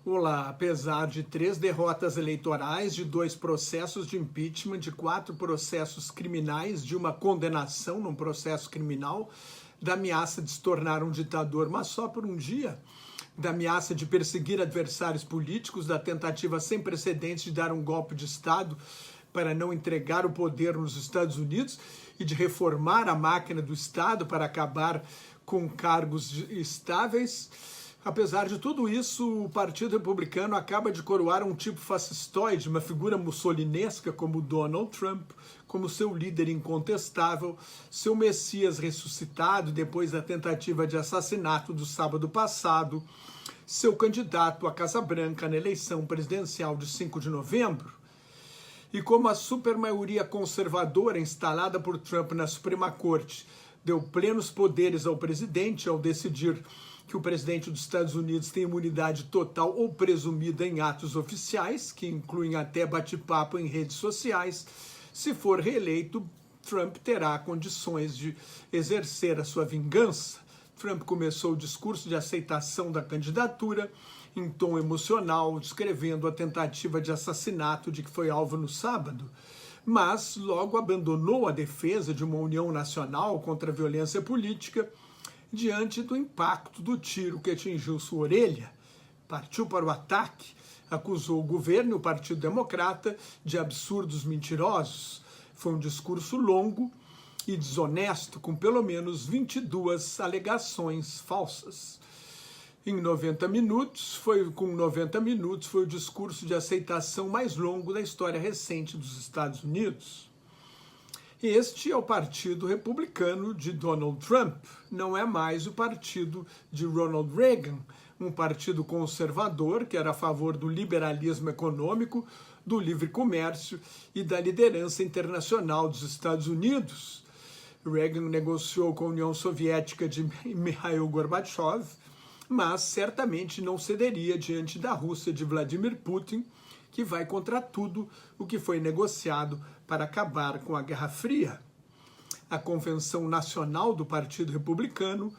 Olá, apesar de 3 derrotas eleitorais, de 2 processos de impeachment, de 4 processos criminais, de uma condenação num processo criminal, da ameaça de se tornar um ditador, mas só por um dia, da ameaça de perseguir adversários políticos, da tentativa sem precedentes de dar um golpe de Estado para não entregar o poder nos Estados Unidos e de reformar a máquina do Estado para acabar com cargos estáveis. Apesar de tudo isso, o Partido Republicano acaba de coroar um tipo fascistoide, uma figura mussolinesca como Donald Trump, como seu líder incontestável, seu Messias ressuscitado depois da tentativa de assassinato do sábado passado, seu candidato à Casa Branca na eleição presidencial de 5 de novembro. E como a supermaioria conservadora instalada por Trump na Suprema Corte deu plenos poderes ao presidente ao decidir que o presidente dos Estados Unidos tem imunidade total ou presumida em atos oficiais, que incluem até bate-papo em redes sociais, se for reeleito, Trump terá condições de exercer a sua vingança. Trump começou o discurso de aceitação da candidatura em tom emocional, descrevendo a tentativa de assassinato de que foi alvo no sábado, mas logo abandonou a defesa de uma união nacional contra a violência política diante do impacto do tiro que atingiu sua orelha. Partiu para o ataque, acusou o governo e o Partido Democrata de absurdos mentirosos. Foi um discurso longo e desonesto, com pelo menos 22 alegações falsas. Com 90 minutos, foi o discurso de aceitação mais longo da história recente dos Estados Unidos. Este é o Partido Republicano de Donald Trump, não é mais o partido de Ronald Reagan, um partido conservador que era a favor do liberalismo econômico, do livre comércio e da liderança internacional dos Estados Unidos. Reagan negociou com a União Soviética de Mikhail Gorbachev, mas certamente não cederia diante da Rússia de Vladimir Putin, que vai contra tudo o que foi negociado para acabar com a Guerra Fria. A Convenção Nacional do Partido Republicano,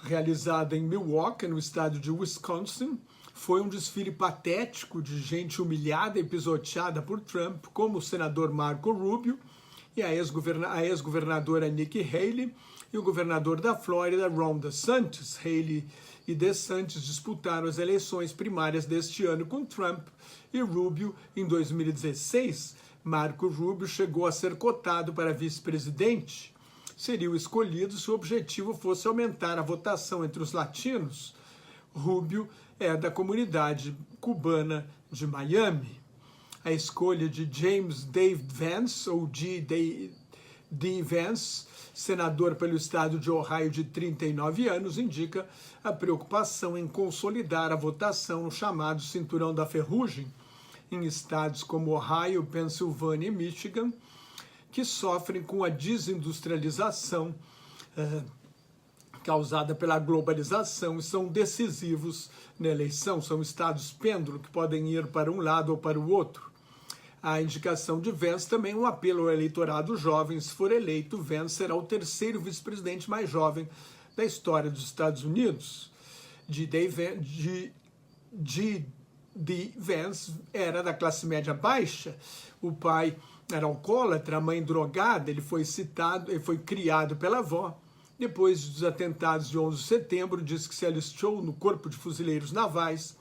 realizada em Milwaukee, no estado de Wisconsin, foi um desfile patético de gente humilhada e pisoteada por Trump, como o senador Marco Rubio e a ex-governadora Nikki Haley e o governador da Flórida, Ron DeSantis. Haley e DeSantis disputaram as eleições primárias deste ano com Trump e Rubio em 2016. Marco Rubio chegou a ser cotado para vice-presidente. Seria o escolhido se o objetivo fosse aumentar a votação entre os latinos. Rubio é da comunidade cubana de Miami. A escolha de James David Vance, ou D. Vance, senador pelo estado de Ohio de 39 anos, indica a preocupação em consolidar a votação no chamado Cinturão da Ferrugem, em estados como Ohio, Pensilvânia e Michigan, que sofrem com a desindustrialização causada pela globalização e são decisivos na eleição. São estados pêndulo que podem ir para um lado ou para o outro. A indicação de Vance também é um apelo ao eleitorado jovem. Se for eleito, Vance será o terceiro vice-presidente mais jovem da história dos Estados Unidos. D. Vance era da classe média baixa, o pai era alcoólatra, a mãe drogada, ele foi criado pela avó. Depois dos atentados de 11 de setembro, diz que se alistou no Corpo de Fuzileiros Navais,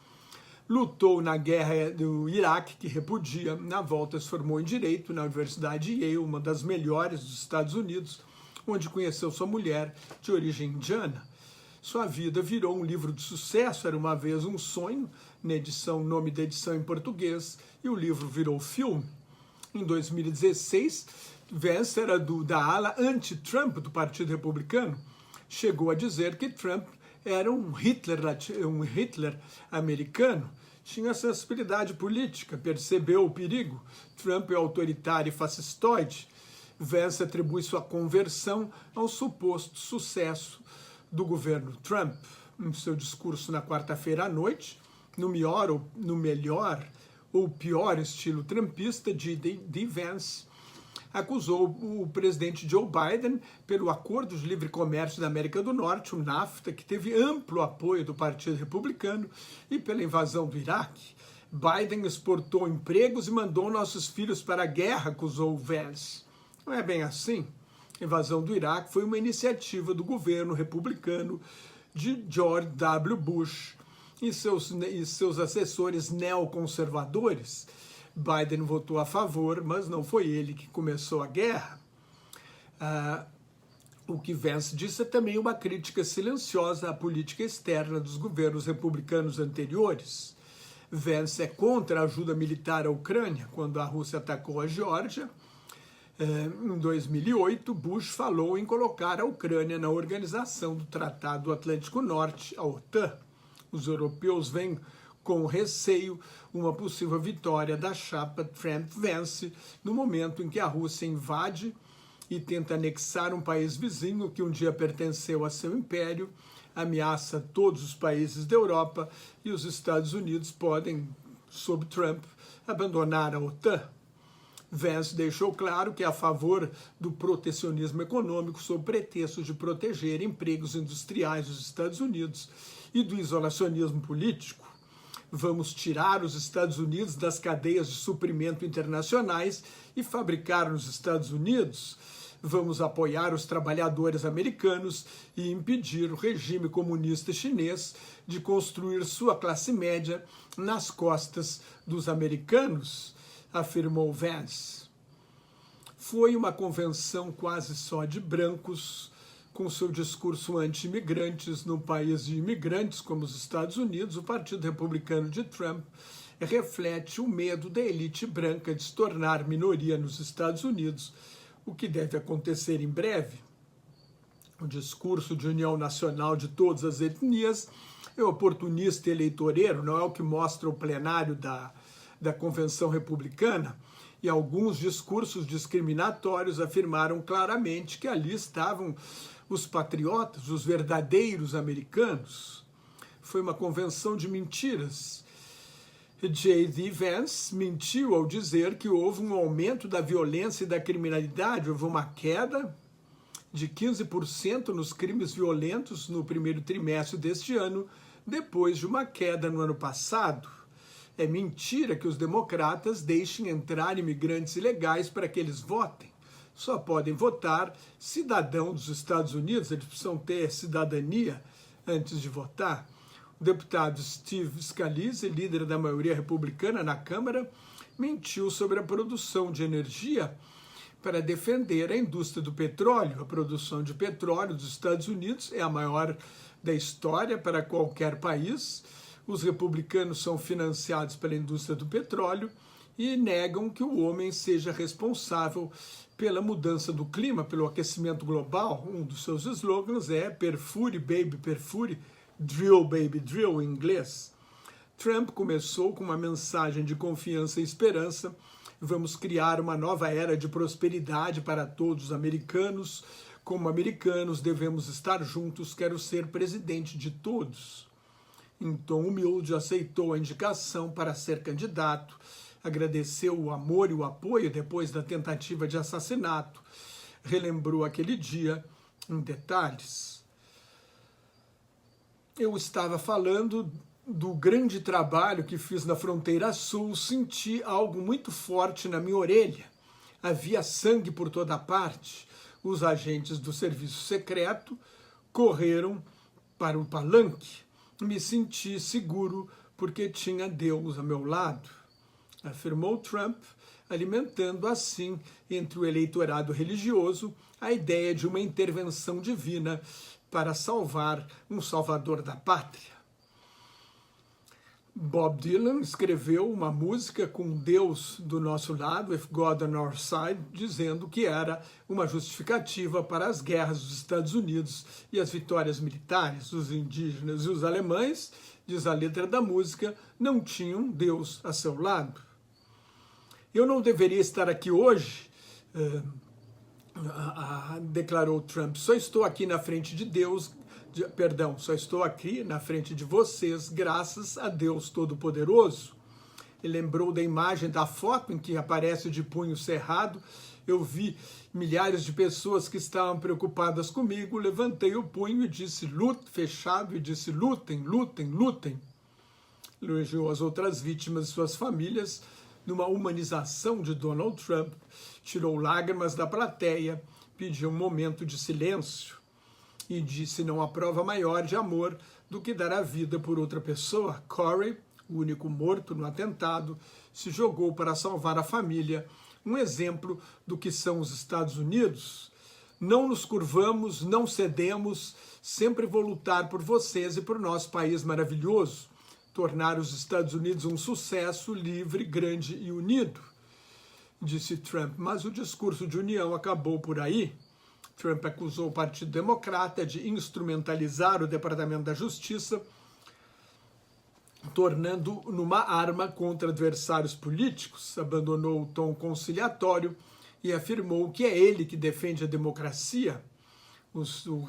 lutou na guerra do Iraque, que repudia. Na volta se formou em Direito na Universidade de Yale, uma das melhores dos Estados Unidos, onde conheceu sua mulher de origem indiana. Sua vida virou um livro de sucesso, Era Uma Vez um Sonho, nome da edição em português, e o livro virou filme. Em 2016, Vance era da ala anti-Trump do Partido Republicano. Chegou a dizer que Trump era um Hitler americano. Tinha sensibilidade política, percebeu o perigo. Trump é autoritário e fascistoide. Vance atribui sua conversão ao suposto sucesso do governo Trump. Em seu discurso na quarta-feira à noite, no melhor ou pior estilo trumpista de D. Vance, acusou o presidente Joe Biden pelo Acordo de Livre Comércio da América do Norte, o NAFTA, que teve amplo apoio do Partido Republicano, e pela invasão do Iraque. Biden exportou empregos e mandou nossos filhos para a guerra, acusou Vance. Não é bem assim. A invasão do Iraque foi uma iniciativa do governo republicano de George W. Bush e seus assessores neoconservadores. Biden votou a favor, mas não foi ele que começou a guerra. O que Vance disse é também uma crítica silenciosa à política externa dos governos republicanos anteriores. Vance é contra a ajuda militar à Ucrânia. Quando a Rússia atacou a Geórgia, em 2008, Bush falou em colocar a Ucrânia na Organização do Tratado do Atlântico Norte, a OTAN. Os europeus veem com receio uma possível vitória da chapa Trump-Vance no momento em que a Rússia invade e tenta anexar um país vizinho que um dia pertenceu a seu império, ameaça todos os países da Europa e os Estados Unidos podem, sob Trump, abandonar a OTAN. Vance deixou claro que é a favor do protecionismo econômico sob pretexto de proteger empregos industriais dos Estados Unidos e do isolacionismo político. Vamos tirar os Estados Unidos das cadeias de suprimento internacionais e fabricar nos Estados Unidos. Vamos apoiar os trabalhadores americanos e impedir o regime comunista chinês de construir sua classe média nas costas dos americanos, afirmou Vance. Foi uma convenção quase só de brancos, com seu discurso anti-imigrantes num país de imigrantes como os Estados Unidos. O Partido Republicano de Trump reflete o medo da elite branca de se tornar minoria nos Estados Unidos, o que deve acontecer em breve. O discurso de união nacional de todas as etnias é oportunista e eleitoreiro, não é o que mostra o plenário da Convenção Republicana, e alguns discursos discriminatórios afirmaram claramente que ali estavam os patriotas, os verdadeiros americanos. Foi uma convenção de mentiras. J.D. Vance mentiu ao dizer que houve um aumento da violência e da criminalidade, houve uma queda de 15% nos crimes violentos no primeiro trimestre deste ano, depois de uma queda no ano passado. É mentira que os democratas deixem entrar imigrantes ilegais para que eles votem. Só podem votar cidadãos dos Estados Unidos, eles precisam ter cidadania antes de votar. O deputado Steve Scalise, líder da maioria republicana na Câmara, mentiu sobre a produção de energia para defender a indústria do petróleo. A produção de petróleo dos Estados Unidos é a maior da história para qualquer país. Os republicanos são financiados pela indústria do petróleo e negam que o homem seja responsável pela mudança do clima, pelo aquecimento global. Um dos seus slogans é "Perfure, baby, perfure", "Drill, baby, drill", em inglês. Trump começou com uma mensagem de confiança e esperança. Vamos criar uma nova era de prosperidade para todos os americanos. Como americanos, devemos estar juntos. Quero ser presidente de todos. Em tom humilde, aceitou a indicação para ser candidato. Agradeceu o amor e o apoio depois da tentativa de assassinato. Relembrou aquele dia em detalhes. Eu estava falando do grande trabalho que fiz na fronteira sul, senti algo muito forte na minha orelha. Havia sangue por toda parte. Os agentes do serviço secreto correram para o palanque. Me senti seguro porque tinha Deus a meu lado, afirmou Trump, alimentando assim, entre o eleitorado religioso, a ideia de uma intervenção divina para salvar um salvador da pátria. Bob Dylan escreveu uma música com Deus do nosso lado, With God on Our Side, dizendo que era uma justificativa para as guerras dos Estados Unidos e as vitórias militares. Os indígenas e os alemães, diz a letra da música, não tinham Deus a seu lado. Eu não deveria estar aqui hoje, declarou Trump. Só estou aqui na frente de Deus, só estou aqui na frente de vocês, graças a Deus Todo-Poderoso. Ele lembrou da imagem da foto em que aparece de punho cerrado eu vi milhares de pessoas que estavam preocupadas comigo, levantei o punho e disse fechado e disse lutem, lutem, lutem. Elogiou as outras vítimas e suas famílias numa humanização de Donald Trump, tirou lágrimas da plateia, pediu um momento de silêncio e disse não há prova maior de amor do que dar a vida por outra pessoa. Corey, o único morto no atentado, se jogou para salvar a família, um exemplo do que são os Estados Unidos. Não nos curvamos, não cedemos, sempre vou lutar por vocês e por nosso país maravilhoso, tornar os Estados Unidos um sucesso livre, grande e unido, disse Trump. Mas o discurso de união acabou por aí. Trump acusou o Partido Democrata de instrumentalizar o Departamento da Justiça, tornando numa arma contra adversários políticos, abandonou o tom conciliatório e afirmou que é ele que defende a democracia.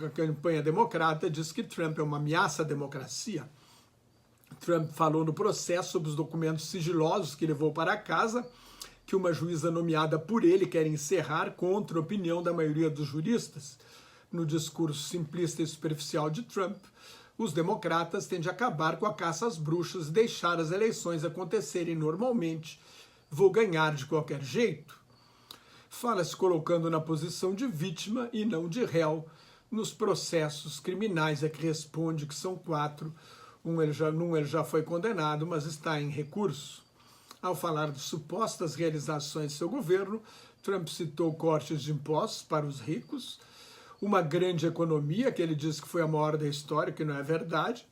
A campanha democrata diz que Trump é uma ameaça à democracia. Trump falou no processo sobre os documentos sigilosos que levou para casa, que uma juíza nomeada por ele quer encerrar contra a opinião da maioria dos juristas. No discurso simplista e superficial de Trump, os democratas têm de acabar com a caça às bruxas e deixar as eleições acontecerem normalmente. Vou ganhar de qualquer jeito. Fala-se colocando na posição de vítima e não de réu nos processos criminais a que responde, que são 4. Num ele já foi condenado, mas está em recurso. Ao falar de supostas realizações de seu governo, Trump citou cortes de impostos para os ricos, uma grande economia, que ele diz que foi a maior da história, que não é verdade,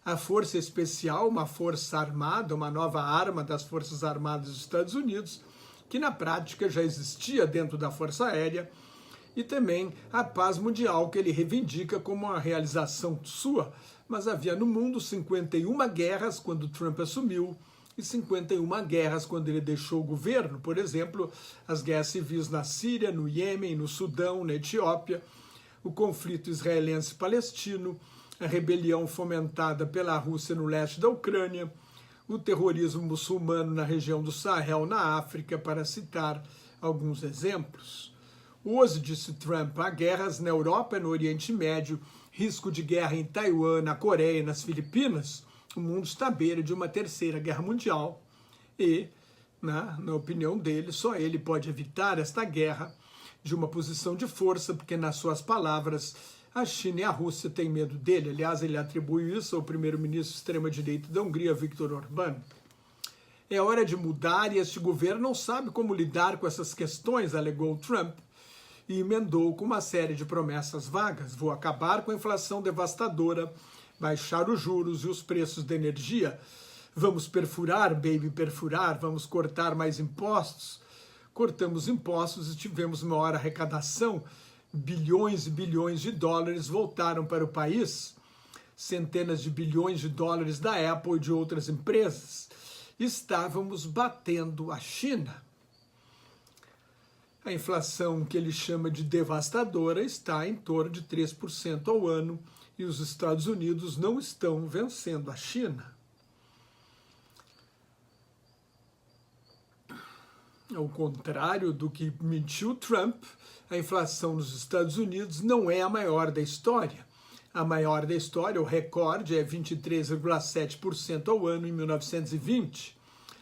a Força Especial, uma força armada, uma nova arma das Forças Armadas dos Estados Unidos, que na prática já existia dentro da Força Aérea, e também a paz mundial, que ele reivindica como uma realização sua, mas havia no mundo 51 guerras quando Trump assumiu, e 51 guerras quando ele deixou o governo, por exemplo, as guerras civis na Síria, no Iêmen, no Sudão, na Etiópia, o conflito israelense-palestino, a rebelião fomentada pela Rússia no leste da Ucrânia, o terrorismo muçulmano na região do Sahel, na África, para citar alguns exemplos. Hoje, disse Trump, há guerras na Europa e no Oriente Médio, risco de guerra em Taiwan, na Coreia e nas Filipinas. O mundo está à beira de uma terceira guerra mundial e, na opinião dele, só ele pode evitar esta guerra de uma posição de força, porque, nas suas palavras, a China e a Rússia têm medo dele. Aliás, ele atribui isso ao primeiro-ministro extrema-direita da Hungria, Viktor Orbán. É hora de mudar e este governo não sabe como lidar com essas questões, alegou Trump, e emendou com uma série de promessas vagas. Vou acabar com a inflação devastadora, baixar os juros e os preços da energia. Vamos perfurar, baby, perfurar, vamos cortar mais impostos. Cortamos impostos e tivemos maior arrecadação. Bilhões e bilhões de dólares voltaram para o país. Centenas de bilhões de dólares da Apple e de outras empresas. Estávamos batendo a China. A inflação, que ele chama de devastadora, está em torno de 3% ao ano e os Estados Unidos não estão vencendo a China. Ao contrário do que mentiu Trump, a inflação nos Estados Unidos não é a maior da história. A maior da história, o recorde, é 23,7% ao ano em 1920.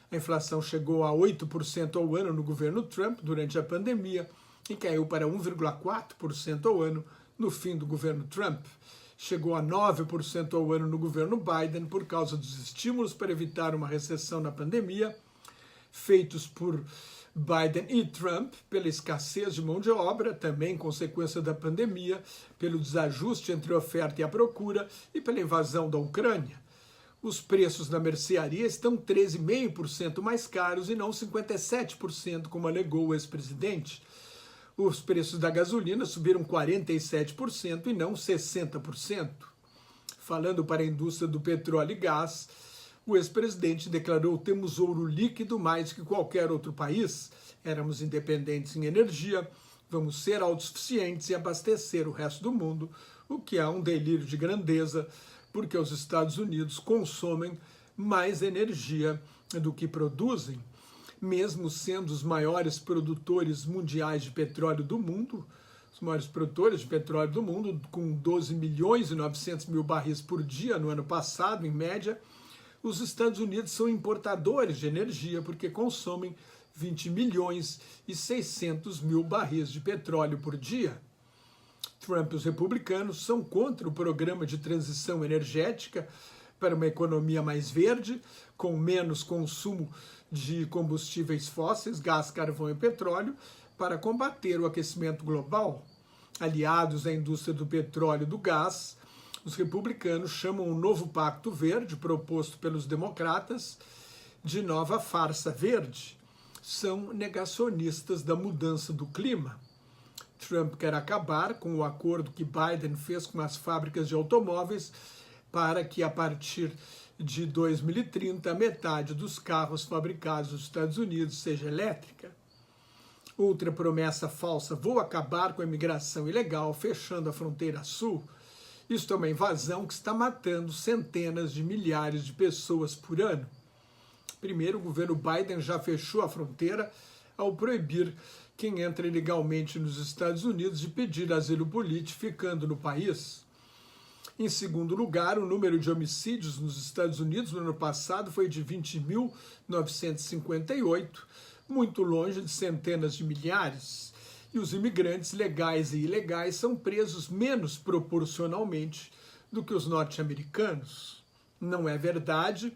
A inflação chegou a 8% ao ano no governo Trump durante a pandemia e caiu para 1,4% ao ano no fim do governo Trump. Chegou a 9% ao ano no governo Biden por causa dos estímulos para evitar uma recessão na pandemia, feitos por Biden e Trump, pela escassez de mão de obra, também consequência da pandemia, pelo desajuste entre a oferta e a procura e pela invasão da Ucrânia. Os preços na mercearia estão 13,5% mais caros e não 57%, como alegou o ex-presidente. Os preços da gasolina subiram 47% e não 60%. Falando para a indústria do petróleo e gás, o ex-presidente declarou: temos ouro líquido mais que qualquer outro país, éramos independentes em energia, vamos ser autossuficientes e abastecer o resto do mundo, o que é um delírio de grandeza, porque os Estados Unidos consomem mais energia do que produzem. mesmo sendo os maiores produtores mundiais de petróleo do mundo, os maiores produtores de petróleo do mundo, com 12 milhões e 900 mil barris por dia no ano passado, em média, os Estados Unidos são importadores de energia porque consomem 20 milhões e 600 mil barris de petróleo por dia. Trump e os republicanos são contra o programa de transição energética para uma economia mais verde, com menos consumo de combustíveis fósseis, gás, carvão e petróleo, para combater o aquecimento global. Aliados à indústria do petróleo e do gás, os republicanos chamam o novo Pacto Verde, proposto pelos democratas, de nova farsa verde. São negacionistas da mudança do clima. Trump quer acabar com o acordo que Biden fez com as fábricas de automóveis para que, a partir de 2030, metade dos carros fabricados nos Estados Unidos seja elétrica. Outra promessa falsa: vou acabar com a imigração ilegal, fechando a fronteira sul. Isto é uma invasão que está matando centenas de milhares de pessoas por ano. Primeiro, o governo Biden já fechou a fronteira ao proibir quem entra ilegalmente nos Estados Unidos de pedir asilo político ficando no país. Em segundo lugar, o número de homicídios nos Estados Unidos no ano passado foi de 20.958, muito longe de centenas de milhares. E os imigrantes legais e ilegais são presos menos proporcionalmente do que os norte-americanos. Não é verdade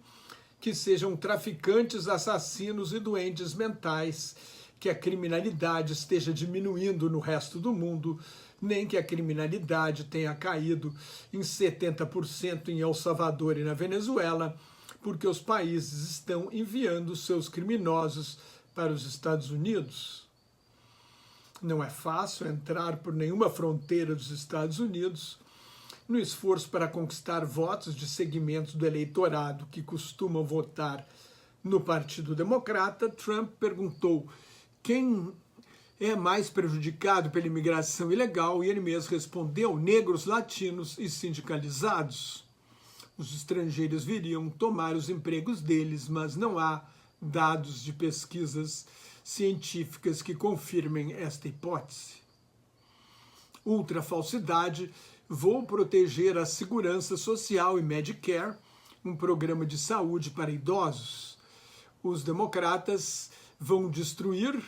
que sejam traficantes, assassinos e doentes mentais, que a criminalidade esteja diminuindo no resto do mundo, nem que a criminalidade tenha caído em 70% em El Salvador e na Venezuela, porque os países estão enviando seus criminosos para os Estados Unidos. Não é fácil entrar por nenhuma fronteira dos Estados Unidos. No esforço para conquistar votos de segmentos do eleitorado que costumam votar no Partido Democrata, Trump perguntou quem é mais prejudicado pela imigração ilegal e ele mesmo respondeu: negros, latinos e sindicalizados. Os estrangeiros viriam tomar os empregos deles, mas não há dados de pesquisas científicas que confirmem esta hipótese. Ultra falsidade: vou proteger a segurança social e Medicare, um programa de saúde para idosos. Os democratas vão destruir,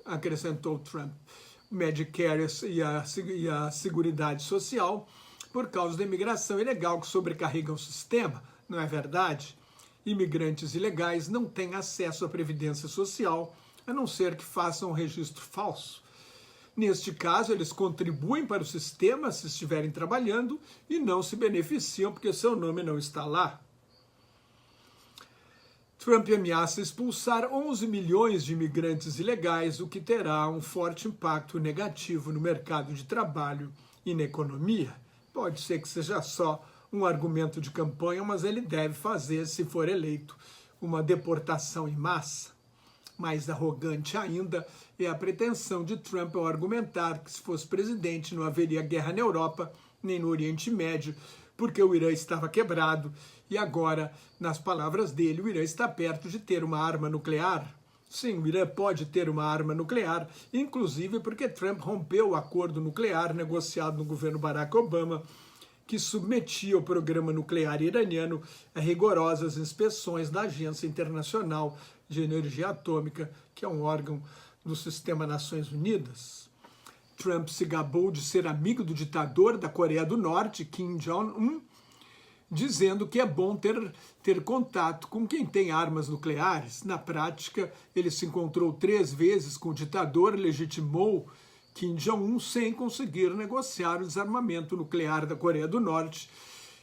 acrescentou Trump, Medicare e a Seguridade Social por causa da imigração ilegal que sobrecarrega o sistema. Não é verdade? Imigrantes ilegais não têm acesso à Previdência Social, a não ser que façam um registro falso. Neste caso, eles contribuem para o sistema se estiverem trabalhando e não se beneficiam porque seu nome não está lá. Trump ameaça expulsar 11 milhões de imigrantes ilegais, o que terá um forte impacto negativo no mercado de trabalho e na economia. Pode ser que seja só um argumento de campanha, mas ele deve fazer, se for eleito, uma deportação em massa. Mais arrogante ainda é a pretensão de Trump ao argumentar que, se fosse presidente, não haveria guerra na Europa nem no Oriente Médio, porque o Irã estava quebrado e agora, nas palavras dele, o Irã está perto de ter uma arma nuclear. Sim, o Irã pode ter uma arma nuclear, inclusive porque Trump rompeu o acordo nuclear negociado no governo Barack Obama, que submetia o programa nuclear iraniano a rigorosas inspeções da Agência Internacional de Energia Atômica, que é um órgão do Sistema Nações Unidas. Trump se gabou de ser amigo do ditador da Coreia do Norte, Kim Jong-un, dizendo que é bom ter contato com quem tem armas nucleares. Na prática, ele se encontrou 3 vezes com o ditador, legitimou Kim Jong-un sem conseguir negociar o desarmamento nuclear da Coreia do Norte,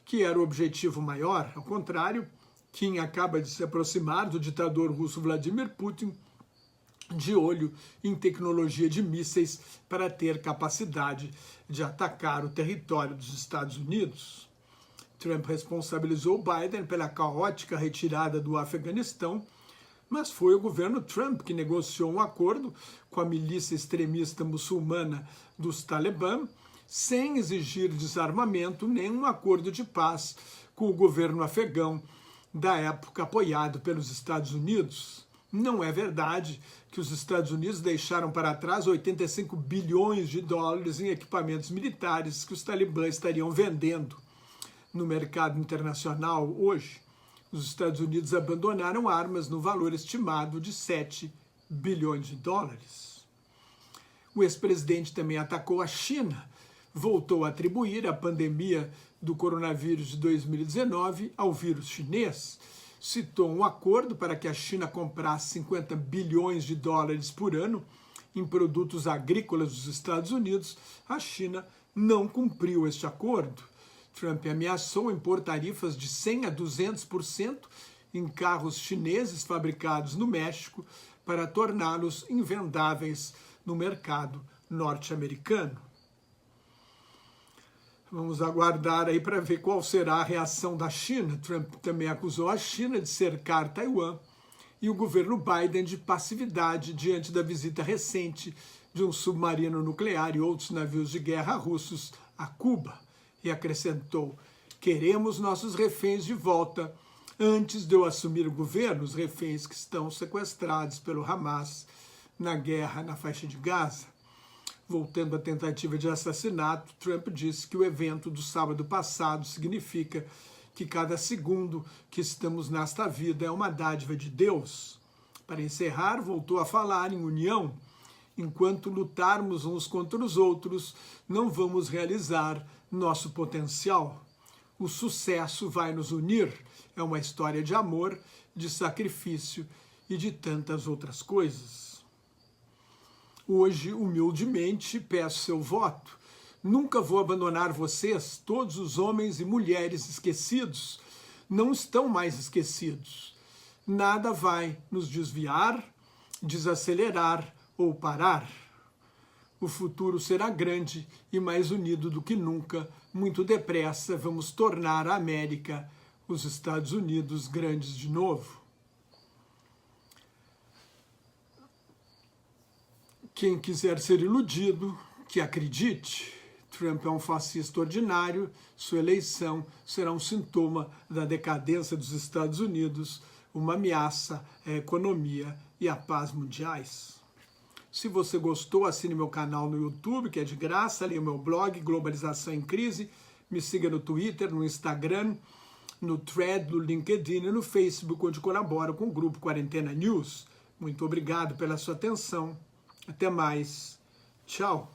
que era o objetivo maior. Ao contrário, Kim acaba de se aproximar do ditador russo Vladimir Putin, de olho em tecnologia de mísseis para ter capacidade de atacar o território dos Estados Unidos. Trump responsabilizou Biden pela caótica retirada do Afeganistão, mas foi o governo Trump que negociou um acordo com a milícia extremista muçulmana dos Talibã, sem exigir desarmamento nem um acordo de paz com o governo afegão da época apoiado pelos Estados Unidos. Não é verdade que os Estados Unidos deixaram para trás 85 bilhões de dólares em equipamentos militares que os talibãs estariam vendendo no mercado internacional hoje. Os Estados Unidos abandonaram armas no valor estimado de 7 bilhões de dólares. O ex-presidente também atacou a China, voltou a atribuir a pandemia do coronavírus de 2019 ao vírus chinês, citou um acordo para que a China comprasse 50 bilhões de dólares por ano em produtos agrícolas dos Estados Unidos. A China não cumpriu este acordo. Trump ameaçou impor tarifas de 100% a 200% em carros chineses fabricados no México para torná-los invendáveis no mercado norte-americano. Vamos aguardar aí para ver qual será a reação da China. Trump também acusou a China de cercar Taiwan e o governo Biden de passividade diante da visita recente de um submarino nuclear e outros navios de guerra russos a Cuba. E acrescentou: queremos nossos reféns de volta antes de eu assumir o governo, os reféns que estão sequestrados pelo Hamas na guerra na faixa de Gaza. Voltando à tentativa de assassinato, Trump disse que o evento do sábado passado significa que cada segundo que estamos nesta vida é uma dádiva de Deus. Para encerrar, voltou a falar em união. Enquanto lutarmos uns contra os outros, não vamos realizar nosso potencial. O sucesso vai nos unir. É uma história de amor, de sacrifício e de tantas outras coisas. Hoje, humildemente, peço seu voto. Nunca vou abandonar vocês, todos os homens e mulheres esquecidos. Não estão mais esquecidos. Nada vai nos desviar, desacelerar ou parar. O futuro será grande e mais unido do que nunca. Muito depressa vamos tornar a América, os Estados Unidos, grandes de novo. Quem quiser ser iludido, que acredite. Trump é um fascista ordinário, sua eleição será um sintoma da decadência dos Estados Unidos, uma ameaça à economia e à paz mundiais. Se você gostou, assine meu canal no YouTube, que é de graça, leia o meu blog, Globalização em Crise, me siga no Twitter, no Instagram, no Thread, no LinkedIn e no Facebook, onde colaboro com o Grupo Quarentena News. Muito obrigado pela sua atenção. Até mais. Tchau.